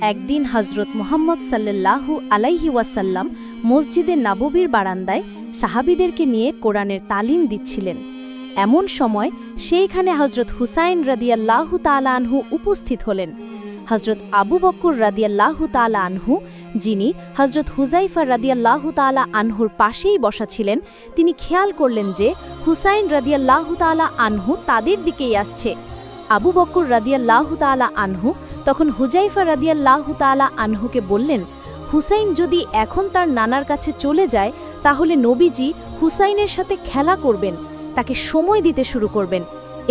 একদিন হজরত মুহাম্মদ সাল্লাল্লাহু আলাইহি ওয়াসাল্লাম মসজিদে নববীর বারান্দায় সাহাবীদেরকে নিয়ে কোরআনের তালিম দিচ্ছিলেন। এমন সময় সেইখানে হজরত হুসাইন রাদিয়াল্লাহু তাআলা আনহু উপস্থিত হলেন। হজরত আবু বকর রাদিয়াল্লাহু তাআলা আনহু, যিনি হজরত হুজাইফা রাদিয়াল্লাহু তাআলা আনহুর পাশেই বসা ছিলেন, তিনি খেয়াল করলেন যে হুসাইন রাদিয়াল্লাহু তাআলা আনহু তাদের দিকেই আসছে। আবু বকর রাদিয়াল্লাহু তাআলা আনহু তখন হুজাইফা রাদিয়াল্লাহু তাআলা আনহুকে বললেন, হুসাইন যদি এখন তার নানার কাছে চলে যায় তাহলে নবীজি হুসাইনের সাথে খেলা করবেন, তাকে সময় দিতে শুরু করবেন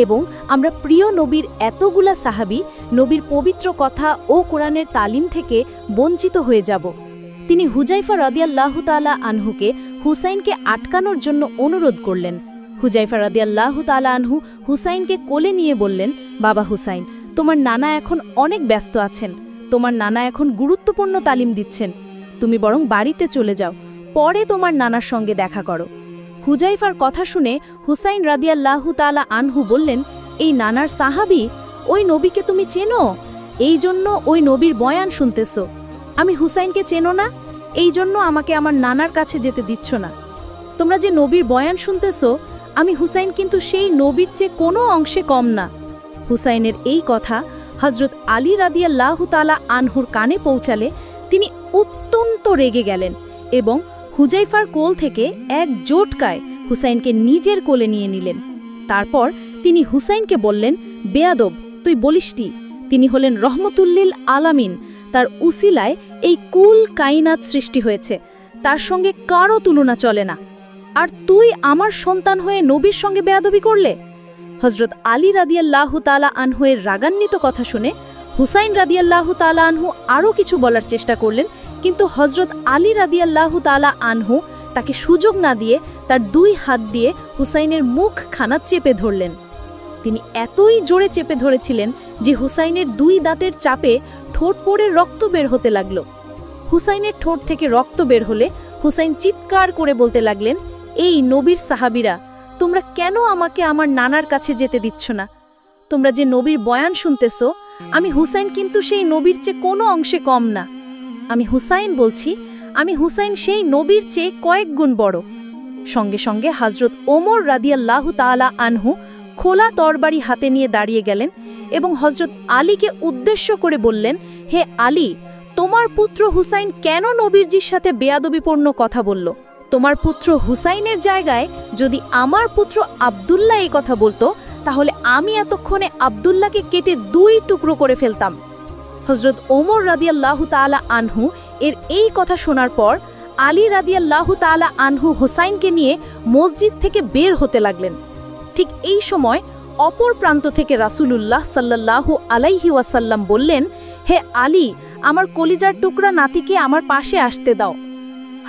এবং আমরা প্রিয় নবীর এতগুলা সাহাবী নবীর পবিত্র কথা ও কোরআনের তালিম থেকে বঞ্চিত হয়ে যাব। তিনি হুজাইফা রাদিয়াল্লাহু তাআলা আনহুকে হুসাইনকে আটকানোর জন্য অনুরোধ করলেন। হুজাইফা রাদিয়াল্লাহু তাআলা আনহু হুসাইনকে কোলে নিয়ে বললেন, বাবা হুসাইন, তোমার নানা এখন অনেক ব্যস্ত আছেন, তোমার নানা এখন গুরুত্বপূর্ণ তালিম দিচ্ছেন, তুমি বরং বাড়িতে চলে যাও, পরে তোমার নানার সঙ্গে দেখা করো। হুজাইফার কথা শুনে হুসাইন রাদিয়াল্লাহু তাআলা আনহু বললেন, এই নানার সাহাবী, ওই নবীকে তুমি চেনো, এই জন্য ওই নবীর বয়ান শুনতেছো। আমি হুসাইনকে চেনো না, এই জন্য আমাকে আমার নানার কাছে যেতে দিচ্ছ না। তোমরা যে নবীর বয়ান শুনতেছো, আমি হুসাইন কিন্তু সেই নবীর চেয়ে কোনো অংশে কম না। হুসাইনের এই কথা হজরত আলী রাদিয়াল্লাহু তাআলা আনহুর কানে পৌঁছালে তিনি অত্যন্ত রেগে গেলেন এবং হুজাইফার কোল থেকে এক জোটকায় হুসাইনকে নিজের কোলে নিয়ে নিলেন। তারপর তিনি হুসাইনকে বললেন, বেয়াদব, তুই বলিসটি, তিনি হলেন রহমতুল্লিল আলামিন, তার উসিলায় এই কুল কায়নাত সৃষ্টি হয়েছে, তার সঙ্গে কারও তুলনা চলে না। আর তুই আমার সন্তান হয়ে নবীর সঙ্গে বেয়াদবি করলে? হজরত আলী রাদিয়াল্লাহু তাআলা আনহুয়ের রাগান্বিত কথা শুনে হুসাইন রাদিয়াল্লাহু তাআলা আনহু আরও কিছু বলার চেষ্টা করলেন, কিন্তু হজরত আলী রাদিয়াল্লাহু তাআলা আনহু তাকে সুযোগ না দিয়ে তার দুই হাত দিয়ে হুসাইনের মুখখানা চেপে ধরলেন। তিনি এতই জোরে চেপে ধরেছিলেন যে হুসাইনের দুই দাঁতের চাপে ঠোঁট পড়ে রক্ত বের হতে লাগল। হুসাইনের ঠোঁট থেকে রক্ত বের হলে হুসাইন চিৎকার করে বলতে লাগলেন, এই নবীর সাহাবীরা, তোমরা কেন আমাকে আমার নানার কাছে যেতে দিচ্ছ না? তোমরা যে নবীর বয়ান শুনতেছো, আমি হুসাইন কিন্তু সেই নবীর চেয়ে কোনো অংশে কম না। আমি হুসাইন বলছি, আমি হুসাইন সেই নবীর চেয়ে কয়েক গুণ বড়। সঙ্গে সঙ্গে হজরত ওমর রাদিয়াল্লাহু তাআলা আনহু খোলা তরবারি হাতে নিয়ে দাঁড়িয়ে গেলেন এবং হজরত আলীকে উদ্দেশ্য করে বললেন, হে আলী, তোমার পুত্র হুসাইন কেন নবীরজির সাথে বেয়াদবিপূর্ণ কথা বলল? তোমার পুত্র হুসাইনের জায়গায় যদি আমার পুত্র আব্দুল্লাহ এই কথা বলতো, তাহলে আমি এতক্ষণে আব্দুল্লাহকে কেটে দুই টুকরো করে ফেলতাম। হজরত ওমর রাদিয়াল্লাহু তাআলা আনহু এর এই কথা শোনার পর আলী রাদিয়াল্লাহু তাআলা আনহু হুসাইনকে নিয়ে মসজিদ থেকে বের হতে লাগলেন। ঠিক এই সময় অপর প্রান্ত থেকে রাসূলুল্লাহ সাল্লাল্লাহু আলাইহি ওয়াসাল্লাম বললেন, হে আলী, আমার কলিজার টুকরা নাতিকে আমার পাশে আসতে দাও।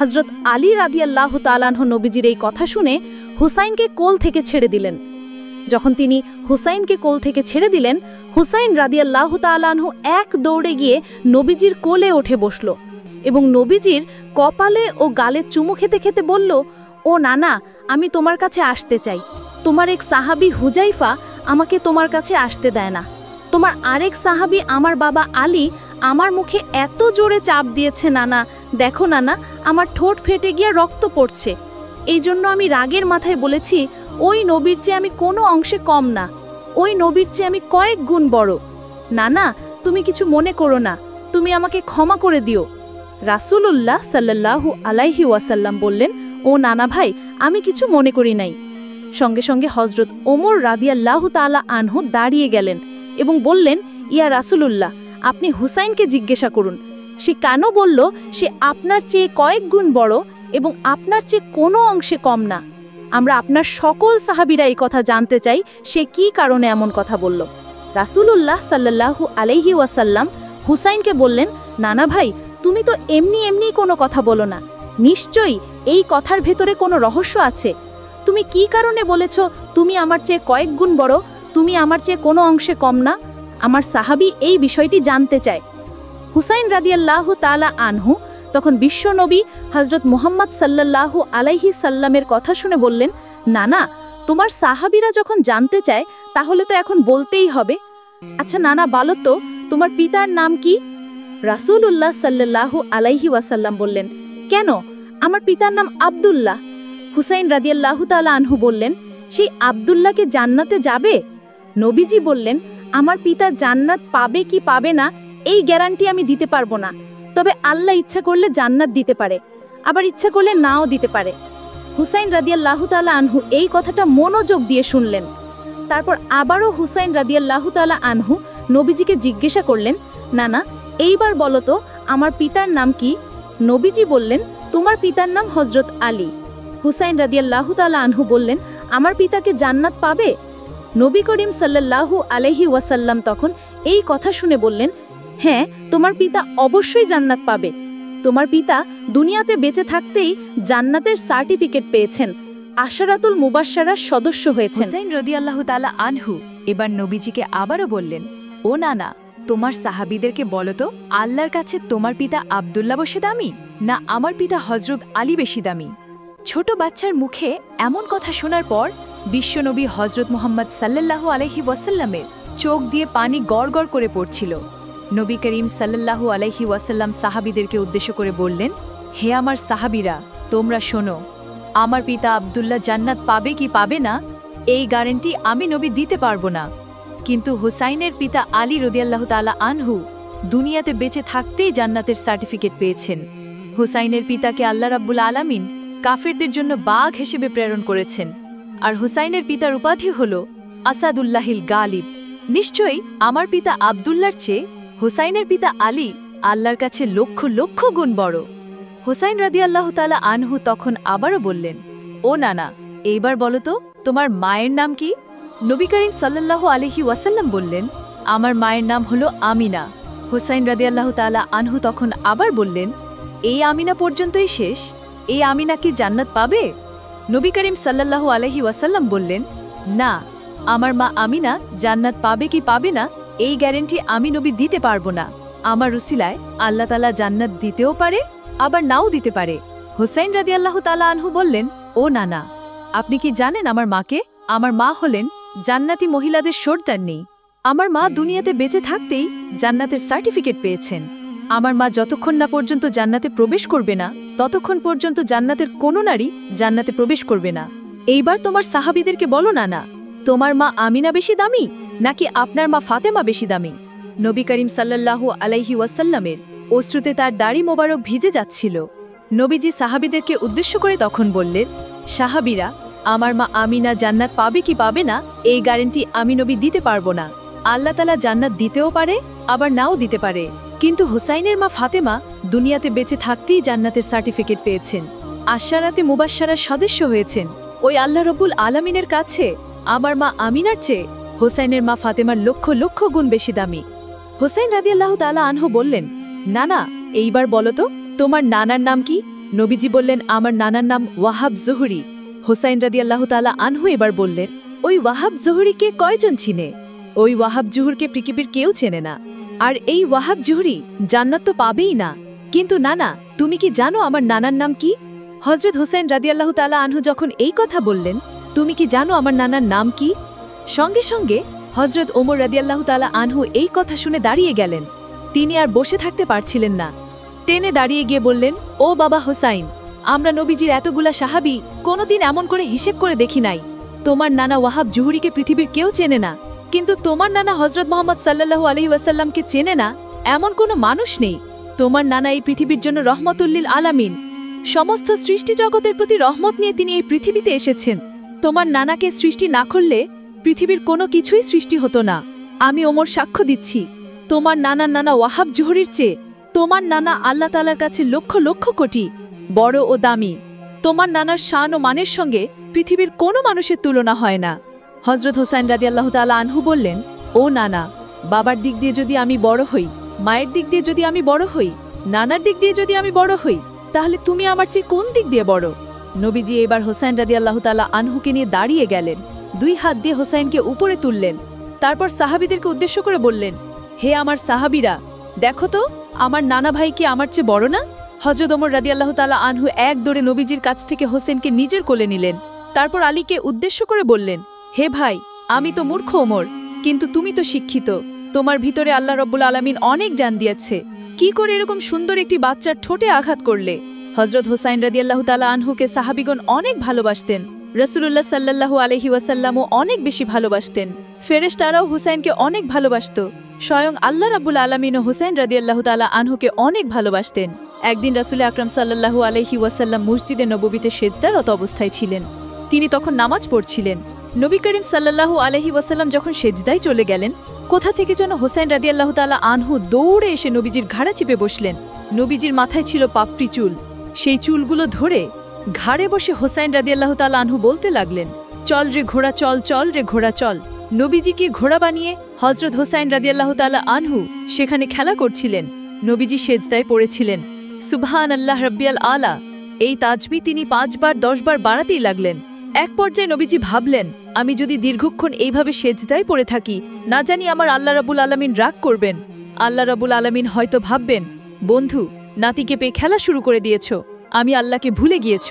হজরত আলী রাদিয়াল্লাহু তাআলা আনহু নবীজির এই কথা শুনে হুসাইনকে কোল থেকে ছেড়ে দিলেন। যখন তিনি হুসাইনকে কোল থেকে ছেড়ে দিলেন, হুসাইন রাদিয়াল্লাহু তাআলা আনহু এক দৌড়ে গিয়ে নবীজির কোলে উঠে বসল এবং নবীজির কপালে ও গালে চুমু খেতে খেতে বলল, ও নানা, আমি তোমার কাছে আসতে চাই। তোমার এক সাহাবী হুজাইফা আমাকে তোমার কাছে আসতে দেয় না। তোমার আরেক সাহাবী আমার বাবা আলী আমার মুখে এত জোরে চাপ দিয়েছে, নানা দেখো নানা, আমার ঠোঁট ফেটে গিয়ে রক্ত পড়ছে। এই জন্য আমি রাগের মাথায় বলেছি, ওই নবীর চেয়ে আমি কোনো অংশে কম না, ওই নবীর চেয়ে আমি কয়েক গুণ বড়। নানা, তুমি কিছু মনে করো না, তুমি আমাকে ক্ষমা করে দিও। রাসূলুল্লাহ সাল্লাল্লাহু আলাইহি ওয়াসাল্লাম বললেন, ও নানা ভাই, আমি কিছু মনে করি নাই। সঙ্গে সঙ্গে হজরত ওমর রাদিয়াল্লাহু তাআলা আনহু দাঁড়িয়ে গেলেন এবং বললেন, ইয়া রাসূলুল্লাহ, আপনি হুসাইনকে জিজ্ঞাসা করুন, সে কেন বলল সে আপনার চেয়ে কয়েক গুণ বড় এবং আপনার চেয়ে কোনো অংশে কম না? আমরা আপনার সকল সাহাবীরা এই কথা জানতে চাই, সে কি কারণে এমন কথা বলল। রাসূলুল্লাহ সাল্লাল্লাহু আলাইহি ওয়াসাল্লাম হুসাইনকে বললেন, নানা ভাই, তুমি তো এমনি এমনি কোনো কথা বলো না, নিশ্চয়ই এই কথার ভেতরে কোনো রহস্য আছে। তুমি কি কারণে বলেছ তুমি আমার চেয়ে কয়েক গুণ বড়, তুমি আমার চেয়ে কোনো অংশে কম না? আমার সাহাবী এই বিষয়টি জানতে চায়। হুসাইন রাদিয়াল্লাহু তাআলা আনহু তখন বিশ্বনবী হজরত মুহাম্মদ সাল্লাল্লাহু আলাইহি সাল্লামের কথা শুনে বললেন, নানা, তোমার সাহাবীরা যখন জানতে চায় তাহলে তো এখন বলতেই হবে। আচ্ছা নানা, বলো তো তোমার পিতার নাম কি? রাসূলুল্লাহ সাল্লাল্লাহু আলাইহি ওয়াসাল্লাম বললেন, কেন? আমার পিতার নাম আব্দুল্লাহ। হুসাইন রাদিয়াল্লাহু তাআলা আনহু বললেন, সেই আব্দুল্লাহকে জান্নাতে যাবে? নবীজি বললেন, আমার পিতা জান্নাত পাবে কি পাবে না এই গ্যারান্টি আমি দিতে পারবো না, তবে আল্লাহ ইচ্ছা করলে জান্নাত দিতে পারে, আবার ইচ্ছা করলে নাও দিতে পারে। হুসাইন রাদিয়াল্লাহু তাআলা আনহু এই কথাটা মনোযোগ দিয়ে শুনলেন। তারপর আবারও হুসাইন রাদিয়াল্লাহু তাআলা আনহু নবীজিকে জিজ্ঞাসা করলেন, নানা, এইবার বলো তো আমার পিতার নাম কি? নবীজি বললেন, তোমার পিতার নাম হযরত আলী। হুসাইন রাদিয়াল্লাহু তাআলা আনহু বললেন, আমার পিতাকে জান্নাত পাবে? নবী করিম সাল্লাল্লাহু আলাইহি ওয়াসাল্লাম তখন এই কথা শুনে বললেন, হ্যাঁ, তোমার পিতা অবশ্যই জান্নাত পাবে। তোমার পিতা দুনিয়াতে বেঁচে থাকতেই জান্নাতের সার্টিফিকেট পেয়েছেন, আশারাতুল মুবাশশারার সদস্য হয়েছেন। হুসাইন রাদিয়াল্লাহু তাআলা আনহু এবার নবীজিকে আবারও বললেন, ও নানা, তোমার সাহাবীদেরকে বলো তো, আল্লাহর কাছে তোমার পিতা আব্দুল্লাহ বেশি দামি না আমার পিতা হযরত আলী বেশি দামি? ছোট বাচ্চার মুখে এমন কথা শোনার পর বিশ্বনবী হযরত মুহাম্মদ সাল্লাল্লাহু আলাইহি ওয়াসাল্লামের চোখ দিয়ে পানি গড় গড় করে পড়ছিল। নবী করিম সাল্লাল্লাহু আলাইহি ওয়াসাল্লাম সাহাবীদেরকে উদ্দেশ্য করে বললেন, হে আমার সাহাবীরা, তোমরা শোনো, আমার পিতা আব্দুল্লাহ জান্নাত পাবে কি পাবে না এই গ্যারান্টি আমি নবী দিতে পারবো না, কিন্তু হুসাইনের পিতা আলী রাদিয়াল্লাহু তাআলা আনহু দুনিয়াতে বেঁচে থাকতেই জান্নাতের সার্টিফিকেট পেয়েছেন। হুসাইনের পিতাকে আল্লাহ রাব্বুল আলামিন কাফেরদের জন্য বাঘ হিসেবে প্রেরণ করেছেন, আর হুসাইনের পিতার উপাধি হল আসাদুল্লাহিল গালিব। নিশ্চয়ই আমার পিতা আব্দুল্লাহর চেয়ে হুসাইনের পিতা আলী আল্লাহর কাছে লক্ষ লক্ষ গুণ বড়। হুসাইন রাদিয়াল্লাহু তাআলা আনহু তখন আবারও বললেন, ও নানা, এইবার বলো তো তোমার মায়ের নাম কি? নবী করিম সাল্লাল্লাহু আলাইহি ওয়াসাল্লাম বললেন, আমার মায়ের নাম হলো আমিনা। হুসাইন রাদিয়াল্লাহু তাআলা আনহু তখন আবার বললেন, এই আমিনা পর্যন্তই শেষ? এই আমিনা কি জান্নাত পাবে? নবী করিম সাল্লাল্লাহু আলাইহি ওয়াসাল্লাম বললেন, না, আমার মা আমিনা জান্নাত পাবে কি পাবে না এই গ্যারান্টি আমি নবী দিতে পারবো না। আমার উসিলায় আল্লাহ তাআলা জান্নাত দিতেও পারে, আবার নাও দিতে পারে। হুসাইন রাদিয়াল্লাহু তাআলা আনহু বললেন, ও নানা, আপনি কি জানেন আমার মাকে? আমার মা হলেন জান্নাতি মহিলাদের সর্দারনী। আমার মা দুনিয়াতে বেঁচে থাকতেই জান্নাতের সার্টিফিকেট পেয়েছেন। আমার মা যতক্ষণ না পর্যন্ত জান্নাতে প্রবেশ করবে না ততক্ষণ পর্যন্ত জান্নাতের কোনো নারী জান্নাতে প্রবেশ করবে না। এইবার তোমার সাহাবীদেরকে বলো নানা, তোমার মা আমিনা বেশি দামি নাকি আপনার মা ফাতেমা বেশি দামি? নবী করিম সাল্লাল্লাহু আলাইহি ওয়াসাল্লামের অশ্রুতে তার দাড়ি মোবারক ভিজে যাচ্ছিল। নবীজি সাহাবীদেরকে উদ্দেশ্য করে তখন বললেন, সাহাবীরা, আমার মা আমিনা জান্নাত পাবে কি পাবে না এই গ্যারান্টি আমি নবী দিতে পারবো না। আল্লাহ তাআলা জান্নাত দিতেও পারে, আবার নাও দিতে পারে, কিন্তু হুসাইনের মা ফাতেমা দুনিয়াতে বেঁচে থাকতেই জান্নাতের সার্টিফিকেট পেয়েছেন, আশারাতে মুবাশশারার সদস্য হয়েছেন। ওই আল্লাহ রব্বুল আলামিনের কাছে আমার মা আমিনার চেয়ে হুসাইনের মা ফাতেমার লক্ষ লক্ষ গুণ বেশি দামি। হুসাইন রাদিয়াল্লাহু তাআলা আনহু বললেন, নানা, এইবার বলো তো তোমার নানার নাম কি? নবীজি বললেন, আমার নানার নাম ওয়াহাব জুহরি। হুসাইন রাদিয়াল্লাহু তাআলা আনহু এবার বললেন, ওই ওয়াহাব জুহরিকে কয়জন চিনে? ওই ওয়াহাব জুহরকে পৃথিবীর কেউ চেনে না, আর এই ওয়াহাব জুহরি জান্নাত তো পাবেই না। কিন্তু নানা, তুমি কি জানো আমার নানার নাম কি? হযরত হুসাইন রাদিয়াল্লাহু তাআলা আনহু যখন এই কথা বললেন, তুমি কি জানো আমার নানার নাম কি? সঙ্গে সঙ্গে হযরত ওমর রাদিয়াল্লাহু তাআলা আনহু এই কথা শুনে দাঁড়িয়ে গেলেন। তিনি আর বসে থাকতে পারছিলেন না, টেনে দাঁড়িয়ে গিয়ে বললেন, ও বাবা হুসাইন, আমরা নবীজির এতগুলা সাহাবী কোনোদিন এমন করে হিসেব করে দেখি নাই। তোমার নানা ওয়াহাব জুহরিকে পৃথিবীর কেউ চেনে না, কিন্তু তোমার নানা হযরত মুহাম্মদ সাল্লাল্লাহু আলাইহি ওয়াসাল্লামকে চেনে না এমন কোনো মানুষ নেই। তোমার নানা এই পৃথিবীর জন্য রহমতুল্লিল আলামিন, সমস্ত সৃষ্টি জগতের প্রতি রহমত নিয়ে তিনি এই পৃথিবীতে এসেছেন। তোমার নানাকে সৃষ্টি না করলে পৃথিবীর কোনো কিছুই সৃষ্টি হতো না। আমি ওমর সাক্ষ্য দিচ্ছি, তোমার নানার নানা ওয়াহাব জুহরির চেয়ে তোমার নানা আল্লাহ তাআলার কাছে লক্ষ লক্ষ কোটি বড় ও দামি। তোমার নানার শান ও মানের সঙ্গে পৃথিবীর কোনো মানুষের তুলনা হয় না। হযরত হুসাইন রাদিয়াল্লাহু তাআলা আনহু বললেন, ও নানা, বাবার দিক দিয়ে যদি আমি বড় হই, মায়ের দিক দিয়ে যদি আমি বড় হই, নানার দিক দিয়ে যদি আমি বড় হই, তাহলে তুমি আমার চেয়ে কোন দিক দিয়ে বড়? নবীজি এবার হুসাইন রাদিয়াল্লাহু তাআলা আনহুকে নিয়ে দাঁড়িয়ে গেলেন, দুই হাত দিয়ে হুসাইনকে উপরে তুললেন। তারপর সাহাবীদেরকে উদ্দেশ্য করে বললেন, হে আমার সাহাবীরা, দেখো তো আমার নানা ভাই কি আমার চেয়ে বড় না? হযরত ওমর রাদিয়াল্লাহু তাআলা আনহু এক দৌড়ে নবীজির কাছ থেকে হোসেনকে নিজের কোলে নিলেন। তারপর আলীকে উদ্দেশ্য করে বললেন, হে ভাই, আমি তো মূর্খ ওমর, কিন্তু তুমি তো শিক্ষিত, তোমার ভিতরে আল্লাহ রব্বুল আলামিন অনেক জ্ঞান দিয়েছে। কি করে এরকম সুন্দর একটি বাচ্চার ঠোঁটে আঘাত করলে? হযরত হুসাইন রাদিয়াল্লাহু তাআলা আনহুকে সাহাবীগণ অনেক ভালোবাসতেন। রাসূলুল্লাহ সাল্লাল্লাহু আলাইহি ওয়াসাল্লামও অনেক বেশি ভালোবাসতেন। ফেরেশতারাও হুসাইনকে অনেক ভালোবাসত। স্বয়ং আল্লাহ রাব্বুল আলামিনও হুসাইন রাদিয়াল্লাহু তাআলা আনহুকে অনেক ভালোবাসতেন। একদিন রাসূল আকরাম সাল্লাল্লাহু আলাইহি ওয়াসাল্লাম মসজিদে নববীতে সেজদারত অবস্থায় ছিলেন। তিনি তখন নামাজ পড়ছিলেন। নবী করিম সাল্লাল্লাহু আলাইহি ওয়াসাল্লাম যখন সেজদায় চলে গেলেন, কোথা থেকে যেন হুসাইন রাদিয়াল্লাহু তাআলা আনহু দৌড়ে এসে নবীজির ঘাড়ে চেপে বসলেন। নবীজির মাথায় ছিল পাপড়ি চুল। সেই চুলগুলো ধরে ঘাড়ে বসে হুসাইন রাদিয়াল্লাহু তাআলা আনহু বলতে লাগলেন, চল রে ঘোড়া চল, চল রে ঘোড়া চল। নবীজিকে ঘোড়া বানিয়ে হযরত হুসাইন রাদিয়াল্লাহু তাআলা আনহু সেখানে খেলা করছিলেন। নবীজি সেজদায় পড়েছিলেন, সুবহানাল্লাহ রাব্বিয়াল আলা। এই তাজবি তিনি 5 বার 10 বার বাড়াতেই লাগলেন। এক পর্যায়ে নবীজি ভাবলেন, আমি যদি দীর্ঘক্ষণ এইভাবে সেজদায় পড়ে থাকি, না জানি আমার আল্লাহ রাব্বুল আলামিন রাগ করবেন। আল্লাহ রাব্বুল আলামিন হয়তো ভাববেন, বন্ধু নাতিকে পেয়ে খেলা শুরু করে দিয়েছ, আমি আল্লাহকে ভুলে গিয়েছ।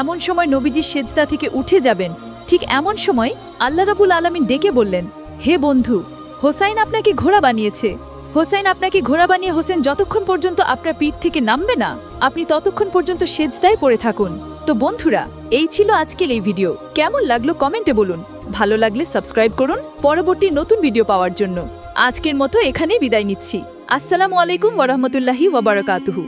এমন সময় নবীজি সেজদা থেকে উঠে যাবেন। ঠিক এমন সময় আল্লাহ রাব্বুল আলামিন ডেকে বললেন, হে বন্ধু, হোসাইন আপনাকে ঘোড়া বানিয়েছে। হোসাইন আপনাকে ঘোড়া বানিয়ে হোসেন যতক্ষণ পর্যন্ত আপনার পিঠ থেকে নামবে না, আপনি ততক্ষণ পর্যন্ত সেজদায় পড়ে থাকুন। তো বন্ধুরা, এই ছিল আজকের এই ভিডিও। কেমন লাগলো কমেন্টে বলুন। ভালো লাগলে সাবস্ক্রাইব করুন পরবর্তী নতুন ভিডিও পাওয়ার জন্য। আজকের মতো এখানেই বিদায় নিচ্ছি। আসসালামু আলাইকুম ওয়া রাহমাতুল্লাহি ওয়া বারাকাতুহু।